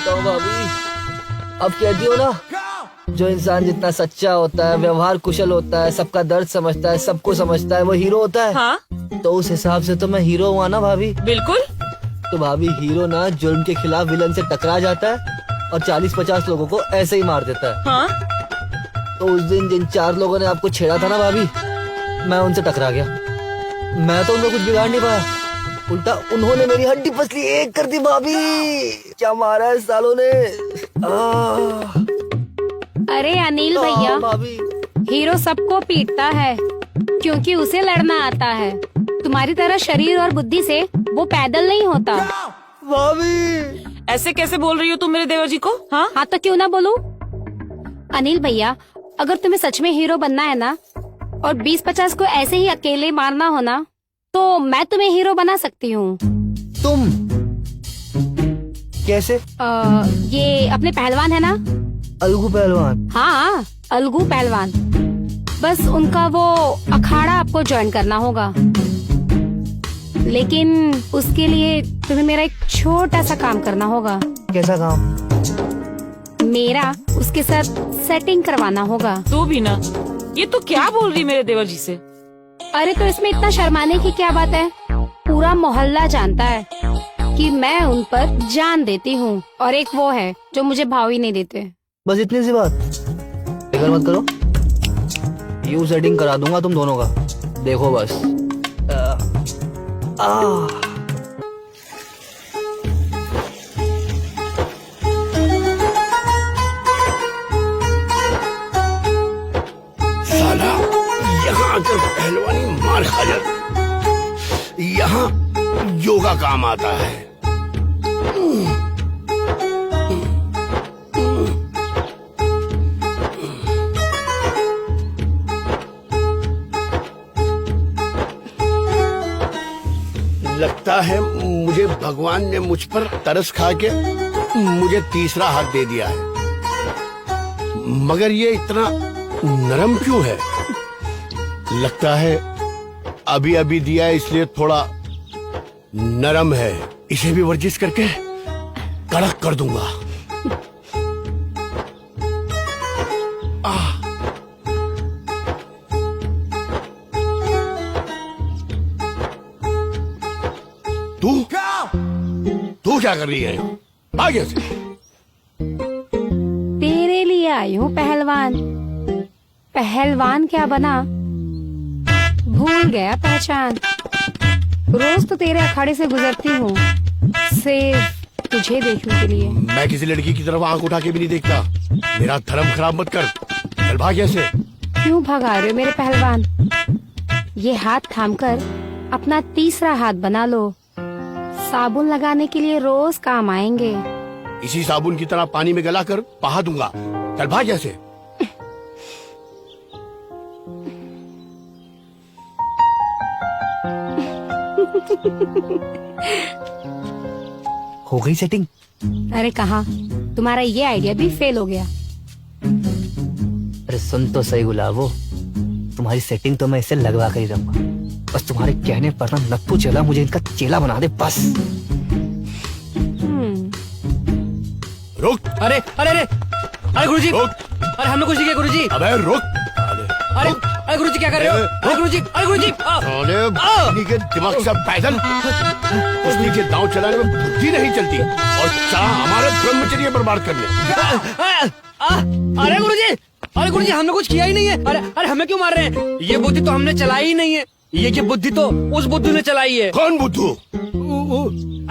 तो भाभी अब कहती हो ना, जो इंसान जितना सच्चा होता है, व्यवहार कुशल होता है, सबका दर्द समझता है, सबको समझता है, वो हीरो होता है। हाँ तो उस हिसाब से तो मैं हीरो हुआ ना भाभी। बिल्कुल। तो भाभी हीरो ना जुर्म के खिलाफ विलन से टकरा जाता है और 40-50 लोगों को ऐसे ही मार देता है। हाँ तो उस दिन जिन 4 लोगों ने आपको छेड़ा था ना भाभी, मैं उनसे टकरा गया। मैं तो उनको कुछ बिगाड़ नहीं पाया, उल्टा उन्होंने मेरी हड्डी पसली एक कर दी भाभी। क्या मारा है सालों ने। अरे अनिल भैया, भाभी हीरो सबको पीटता है क्योंकि उसे लड़ना आता है। तुम्हारी तरह शरीर और बुद्धि से वो पैदल नहीं होता। भाभी ऐसे कैसे बोल रही हो तुम मेरे देवर जी को? हाँ हाँ तो क्यों ना बोलूं? अनिल भैया, अगर तुम्हें सच में हीरो बनना है ना और 20-50 को ऐसे ही अकेले मारना हो ना, तो मैं तुम्हें हीरो बना सकती हूँ। तुम कैसे? ये अपने पहलवान है ना, अलगू पहलवान। हाँ अलगू पहलवान। बस उनका वो अखाड़ा आपको ज्वाइन करना होगा, लेकिन उसके लिए तुम्हें मेरा एक छोटा सा काम करना होगा। कैसा काम? मेरा उसके साथ सेटिंग करवाना होगा। तू भी ना, ये तो क्या बोल रही मेरे देवर जी से? अरे तो इसमें इतना शर्माने की क्या बात है? पूरा मोहल्ला जानता है कि मैं उन पर जान देती हूँ, और एक वो है जो मुझे भाव ही नहीं देते। बस इतनी सी बात, फिक्र मत करो, यू सेटिंग करा दूंगा तुम दोनों का, देखो बस। साला यहाँ आकर पहलवानी मार खा जाता, यहाँ योगा काम आता है। लगता है मुझे भगवान ने मुझ पर तरस खा के मुझे तीसरा हाथ दे दिया है, मगर ये इतना नरम क्यों है? लगता है अभी अभी दिया है इसलिए थोड़ा नरम है। इसे भी वर्जिश करके कड़क कर दूंगा। तू क्या कर रही है? आगे से। तेरे लिए आई हूँ पहलवान। पहलवान क्या बना, भूल गया पहचान। रोज तो तेरे अखाड़े से गुजरती हूँ सिर्फ तुझे देखने के लिए। मैं किसी लड़की की तरफ आंख उठा के भी नहीं देखता। मेरा धर्म खराब मत कर, चल भाग यहाँ से। क्यों भगा रहे हो मेरे पहलवान? ये हाथ थामकर अपना तीसरा हाथ बना लो। साबुन लगाने के लिए रोज काम आएंगे। इसी साबुन की तरह पानी में गला कर बहा दूंगा। चल भाग यहाँ से। हो गई सेटिंग? अरे कहाँ, तुम्हारा ये आइडिया भी फेल हो गया। अरे सुन तो सही गुलाबो, तुम्हारी सेटिंग तो मैं इसे लगवा कर ही रहूंगा। बस तुम्हारे कहने पर ना नप्पू चला मुझे इनका चेला बना दे बस। रुक। अरे अरे अरे अरे गुरुजी, अरे हमने कुछ नहीं किया गुरुजी। अबे रुक। अरे अरे गुरुजी क्या कर रहे हो? अरे गुरुजी, अरे गुरुजी। अरे के दिमाग से पैदल उसनी के दांव चलाने में बुद्धि नहीं चलती और चाह हमारे ब्रह्मचर्य बर्बाद करने। अरे गुरुजी हमने कुछ किया ही नहीं है। अरे अरे हमें क्यों मार रहे हैं? ये बुद्धि तो हमने चलाई ही नहीं है। ये बुद्धि तो उस बुद्धू ने चलाई है। कौन बुद्धू?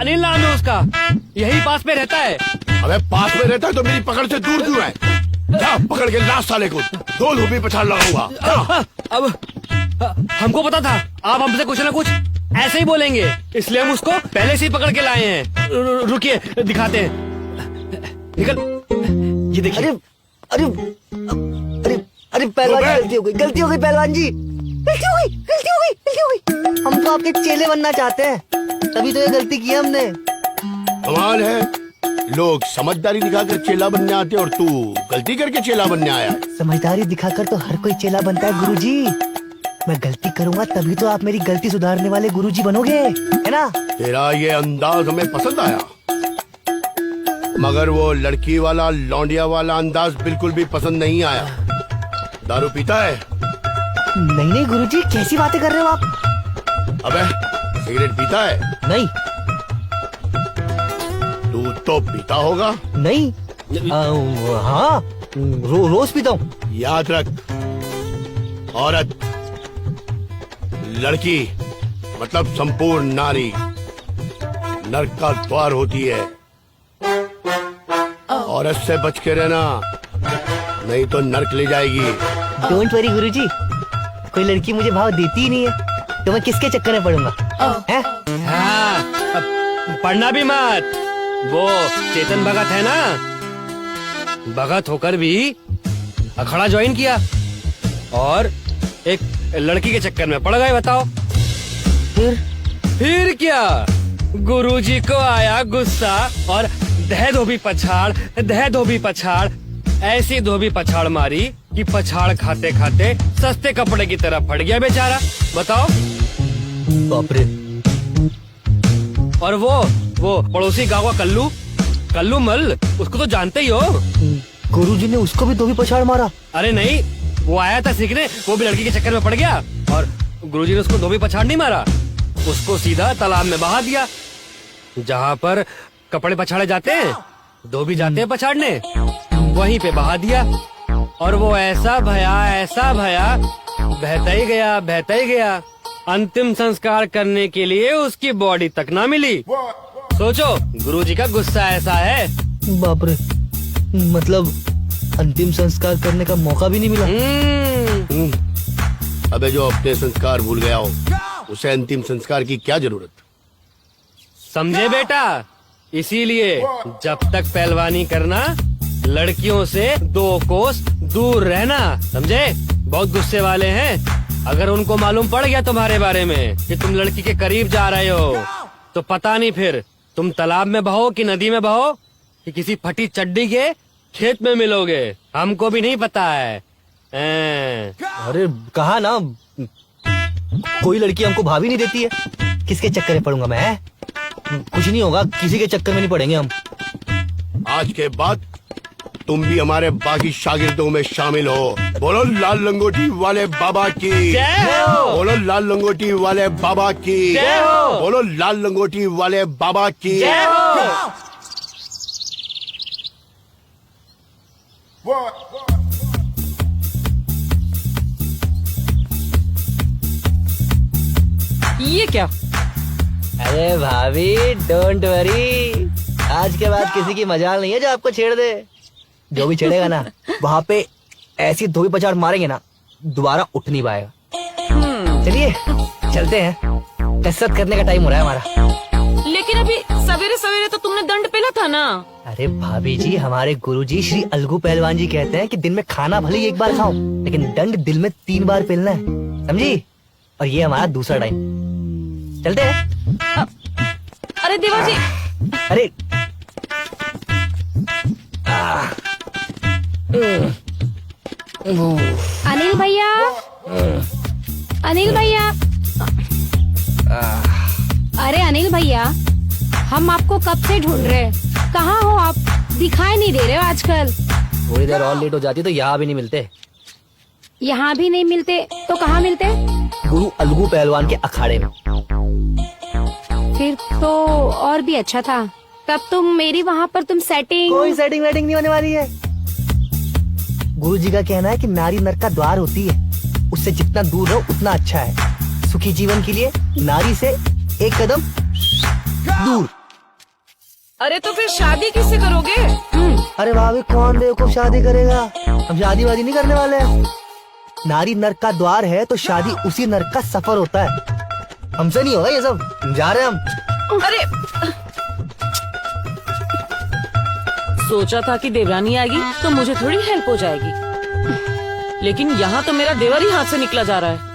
अनिल नाम है उसका, यही पास में रहता है। अबे पास में रहता है तो मेरी पकड़ से दूर क्यों है? जा पकड़ के लाश साले को 2 धूपी पछाड़ लगाऊंगा। अब हमको पता था आप हमसे कुछ ना कुछ ऐसे ही बोलेंगे, इसलिए हम उसको पहले से ही पकड़ के लाए हैं। रुकिए दिखाते हैं। निकल, ये देखिए। अरे अरे अरे अरे पहलवान जी, गलती हो गई पहलवान जी, गलती हो गई। हम तो आपके चेले बनना चाहते हैं, तभी तो ये गलती की हमने। कमाल है, लोग समझदारी दिखाकर चेला बनने आते और तू गलती करके चेला बनने आया। समझदारी दिखाकर तो हर कोई चेला बनता है गुरुजी। मैं गलती करूंगा तभी तो आप मेरी गलती सुधारने वाले गुरुजी बनोगे, है ना? तेरा ये अंदाज हमें पसंद आया। मगर वो लड़की वाला लौंडिया वाला अंदाज बिल्कुल भी पसंद नहीं आया। दारू पीता है? नहीं नहीं गुरुजी, कैसी बातें कर रहे हो आप? अबे सिगरेट पीता है? नहीं तू तो पीता होगा। नहीं हाँ रोज पीता हूँ। याद रख, औरत, लड़की मतलब संपूर्ण नारी नर्क का द्वार होती है। औरत से बच के रहना, नहीं तो नर्क ले जाएगी। डोंट वरी गुरुजी, कोई लड़की मुझे भाव देती ही नहीं है तो मैं किसके चक्कर में पड़ूंगा? हैं? हाँ, अब पढ़ना भी मत। वो चेतन भगत है ना, भगत होकर भी अखाड़ा ज्वाइन किया और एक लड़की के चक्कर में पड़ गए। बताओ फिर क्या? गुरुजी को आया गुस्सा और दह धोबी पछाड़, ऐसी धोबी पछाड़ मारी कि पछाड़ खाते खाते सस्ते कपड़े की तरह फट गया बेचारा। बताओ। बाप रे। और वो पड़ोसी गाँव का कल्लू मल, उसको तो जानते ही हो। गुरुजी ने उसको भी धोबी पछाड़ मारा? अरे नहीं, वो आया था सीखने, वो भी लड़की के चक्कर में पड़ गया और गुरुजी ने उसको धोबी पछाड़ नहीं मारा, उसको सीधा तालाब में बहा दिया। जहाँ पर कपड़े पछाड़े जाते हैं, धोबी जाते हैं पछाड़ने, वहीं पे बहा दिया। और वो ऐसा भया, बहता ही गया। अंतिम संस्कार करने के लिए उसकी बॉडी तक ना मिली। सोचो, गुरुजी का गुस्सा ऐसा है। बाप रे, मतलब अंतिम संस्कार करने का मौका भी नहीं मिला? अबे जो अपने संस्कार भूल गया हो, उसे अंतिम संस्कार की क्या जरूरत? समझे बेटा? इसीलिए जब तक पहलवानी करना, लड़कियों से 2 कोस दूर रहना, समझे? बहुत गुस्से वाले हैं। अगर उनको मालूम पड़ गया तुम्हारे बारे में कि तुम लड़की के करीब जा रहे हो, तो पता नहीं फिर तुम तालाब में बहो कि नदी में बहो कि किसी फटी चड्डी के खेत में मिलोगे। हमको भी नहीं पता है। अरे कहा ना, कोई लड़की हमको भाभी नहीं देती है, किसके चक्कर में पड़ूंगा मैं? कुछ नहीं होगा, किसी के चक्कर में नहीं पड़ेंगे हम। आज के बाद तुम भी हमारे बाकी शागिर्दों में शामिल हो। बोलो लाल लंगोटी वाले बाबा की जय हो। बोलो लाल लंगोटी वाले बाबा की जय हो। बोलो लाल लंगोटी वाले बाबा की जय हो। ये क्या? अरे भाभी डोंट वरी, आज के बाद किसी की मजाल नहीं है जो आपको छेड़ दे। जो भी छेड़ेगा ना, वहाँ पे ऐसी धोबी पछाड़ मारेंगे ना, दोबारा उठ नहीं पाएगा। चलिए चलते हैं, कसरत करने का टाइम हो रहा है हमारा। लेकिन अभी सवेरे सवेरे तो तुमने दंड पेला था ना। अरे भाभी जी, हमारे गुरुजी श्री अलगू पहलवान जी कहते हैं कि दिन में खाना भले ही 1 बार खाओ, लेकिन दंड दिल में 3 बार पेलना है, समझी? और ये हमारा दूसरा टाइम। चलते हैं। अरे देवा जी, अरे अनिल भैया, अरे अनिल भैया, हम आपको कब से ढूंढ रहे हैं, कहाँ हो आप? दिखाई नहीं दे रहे हो आजकल। थोड़ी देर और लेट हो जाती तो यहाँ भी नहीं मिलते। यहाँ भी नहीं मिलते तो कहाँ मिलते? गुरु अलगू पहलवान के अखाड़े में। फिर तो और भी अच्छा था। तब तुम मेरी वहाँ पर तुम सेटिंग। कोई सेटिंग वेटिंग नहीं होने वाली है। गुरु जी का कहना है कि नारी नरक का द्वार होती है, उससे जितना दूर रहो उतना अच्छा है। सुखी जीवन के लिए नारी से 1 कदम दूर। अरे तो फिर शादी किससे करोगे? अरे भाभी, कौन बेवकूफ शादी करेगा? हम शादी वादी नहीं करने वाले हैं। नारी नरक का द्वार है तो शादी उसी नरक का सफर होता है। हमसे नहीं होगा ये सब, हम जा रहे हैं हम। अरे सोचा था कि देवरानी आएगी तो मुझे थोड़ी हेल्प हो जाएगी, लेकिन यहाँ तो मेरा देवर ही हाथ से निकला जा रहा है।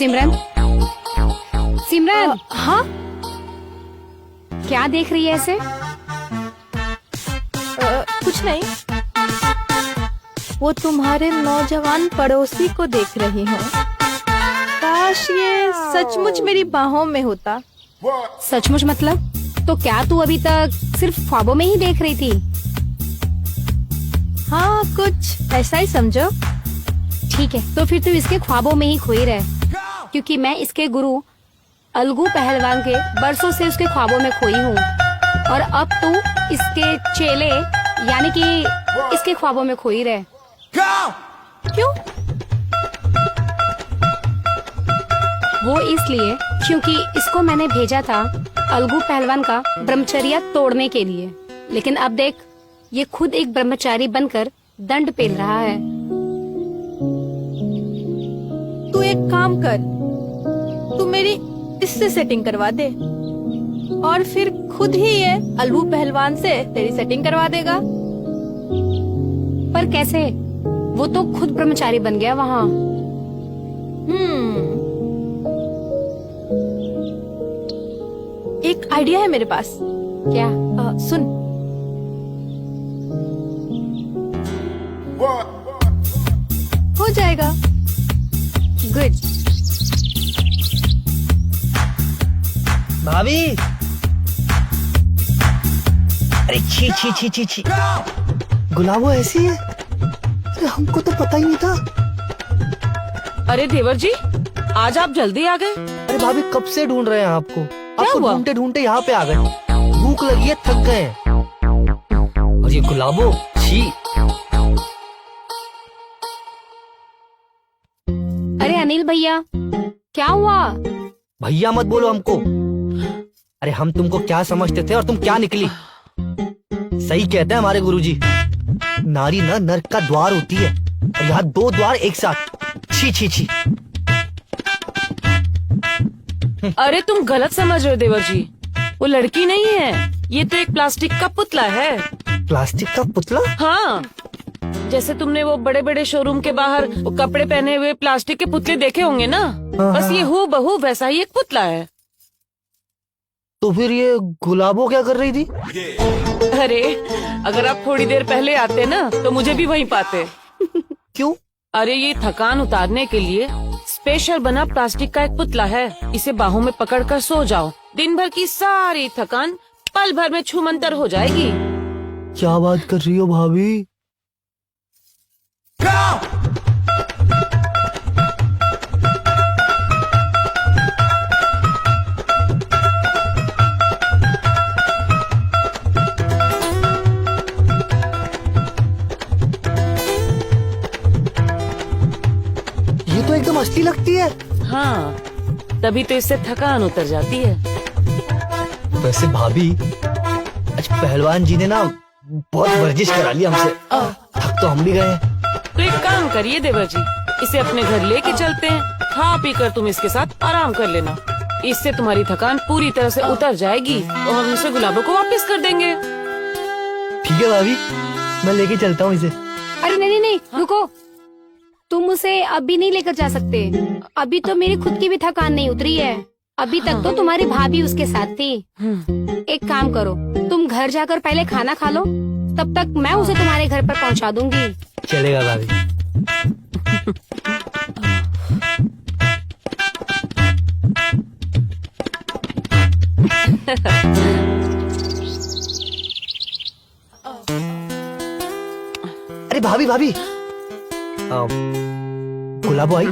सिमरन, सिमरन, हाँ क्या देख रही है ऐसे? कुछ नहीं, वो तुम्हारे नौजवान पड़ोसी को देख रही हूँ। काश ये सचमुच मेरी बाहों में होता। सचमुच मतलब? तो क्या तू अभी तक सिर्फ ख्वाबों में ही देख रही थी? हाँ, कुछ ऐसा ही समझो। ठीक है, तो फिर तू इसके ख्वाबों में ही खोई रहे, क्योंकि मैं इसके गुरु अलगू पहलवान के बरसों से उसके ख्वाबों में खोई हूँ, और अब तू इसके चेले यानी कि इसके ख्वाबों में खोई रहे। क्यों? वो इसलिए क्योंकि इसको मैंने भेजा था अलगू पहलवान का ब्रह्मचर्य तोड़ने के लिए, लेकिन अब देख, ये खुद एक ब्रह्मचारी बनकर दंड पेल रहा है। तू एक काम कर, तू मेरी इससे सेटिंग करवा दे, और फिर खुद ही ये अलगू पहलवान से तेरी सेटिंग करवा देगा। पर कैसे? वो तो खुद ब्रह्मचारी बन गया वहाँ। एक आइडिया है मेरे पास। क्या? सुन, हो जाएगा। गुड। भाभी, अरे छी छी छी छी छी, गुलाबो ऐसी है? अरे हमको तो पता ही नहीं था। अरे देवर जी, आज आप जल्दी आ गए। अरे भाभी, कब से ढूंढ रहे हैं आपको। आपको हुआ? ढूंढते ढूंढते यहाँ पे आ गए। भूख लगी है, थक गए हैं। और ये गुलाबो, छी। अरे अनिल भैया, क्या हुआ? भैया मत बोलो हमको। अरे हम तुमको क्या समझते थे और तुम क्या निकली। सही कहते हैं हमारे गुरुजी, नारी ना नरक का द्वार होती है, और यहाँ 2 द्वार एक साथ। छी छी छी। अरे तुम गलत समझ रहे हो देवर जी, वो लड़की नहीं है, ये तो एक प्लास्टिक का पुतला है। प्लास्टिक का पुतला? हाँ, जैसे तुमने वो बड़े बड़े शोरूम के बाहर वो कपड़े पहने हुए प्लास्टिक के पुतले देखे होंगे ना, बस ये हूबहू वैसा ही एक पुतला है। तो फिर ये गुलाबो क्या कर रही थी? अरे अगर आप थोड़ी देर पहले आते ना तो मुझे भी वहीं पाते। क्यों? अरे ये थकान उतारने के लिए स्पेशल बना प्लास्टिक का एक पुतला है। इसे बाहों में पकड़कर सो जाओ, दिन भर की सारी थकान पल भर में छूमंतर हो जाएगी। क्या बात कर रही हो भाभी? ये तो एकदम असली लगती है। हाँ, तभी तो इससे थकान उतर जाती है। वैसे भाभी, आज पहलवान जी ने ना बहुत वर्जिश करा ली हमसे। थक तो हम भी गए हैं। तो एक काम करिए देवर जी, इसे अपने घर लेके चलते हैं, खा पी कर तुम इसके साथ आराम कर लेना। इससे तुम्हारी थकान पूरी तरह से उतर जाएगी और हम इसे गुलाबों को वापस कर देंगे। ठीक है भाभी, मैं लेके चलता हूँ इसे। अरे नहीं नहीं नहीं, रुको, तुम उसे अभी नहीं लेकर जा सकते। अभी तो मेरी खुद की भी थकान नहीं उतरी है। अभी तक तो तुम्हारी भाभी उसके साथ थी। एक काम करो, तुम घर जाकर पहले खाना खा लो, तब तक मैं उसे तुम्हारे घर पर पहुंचा दूंगी। चलेगा भाभी। अरे भाभी भाभी, गुलाबो आई?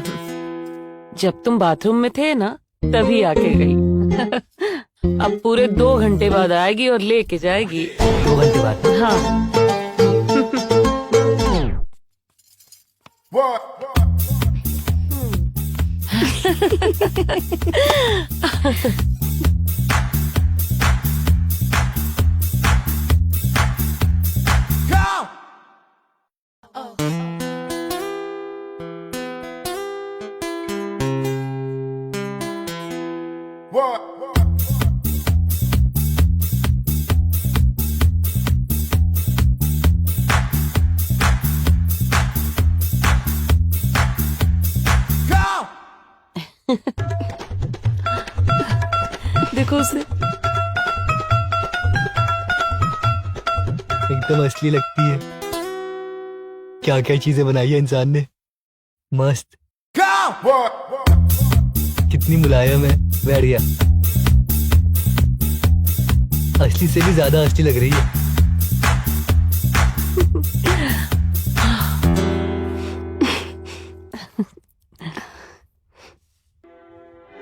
जब तुम बाथरूम में थे ना तभी आके गई। अब पूरे 2 घंटे बाद आएगी और लेके जाएगी। 2 घंटे बाद? हाँ। देखो उसे। एकदम असली लगती है। क्या क्या चीजें बनाई है इंसान ने, मस्त। कितनी मुलायम है, बैठ गया। असली से भी ज्यादा असली लग रही है।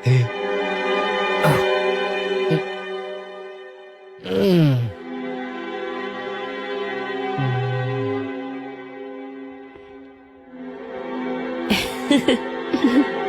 हे। Ha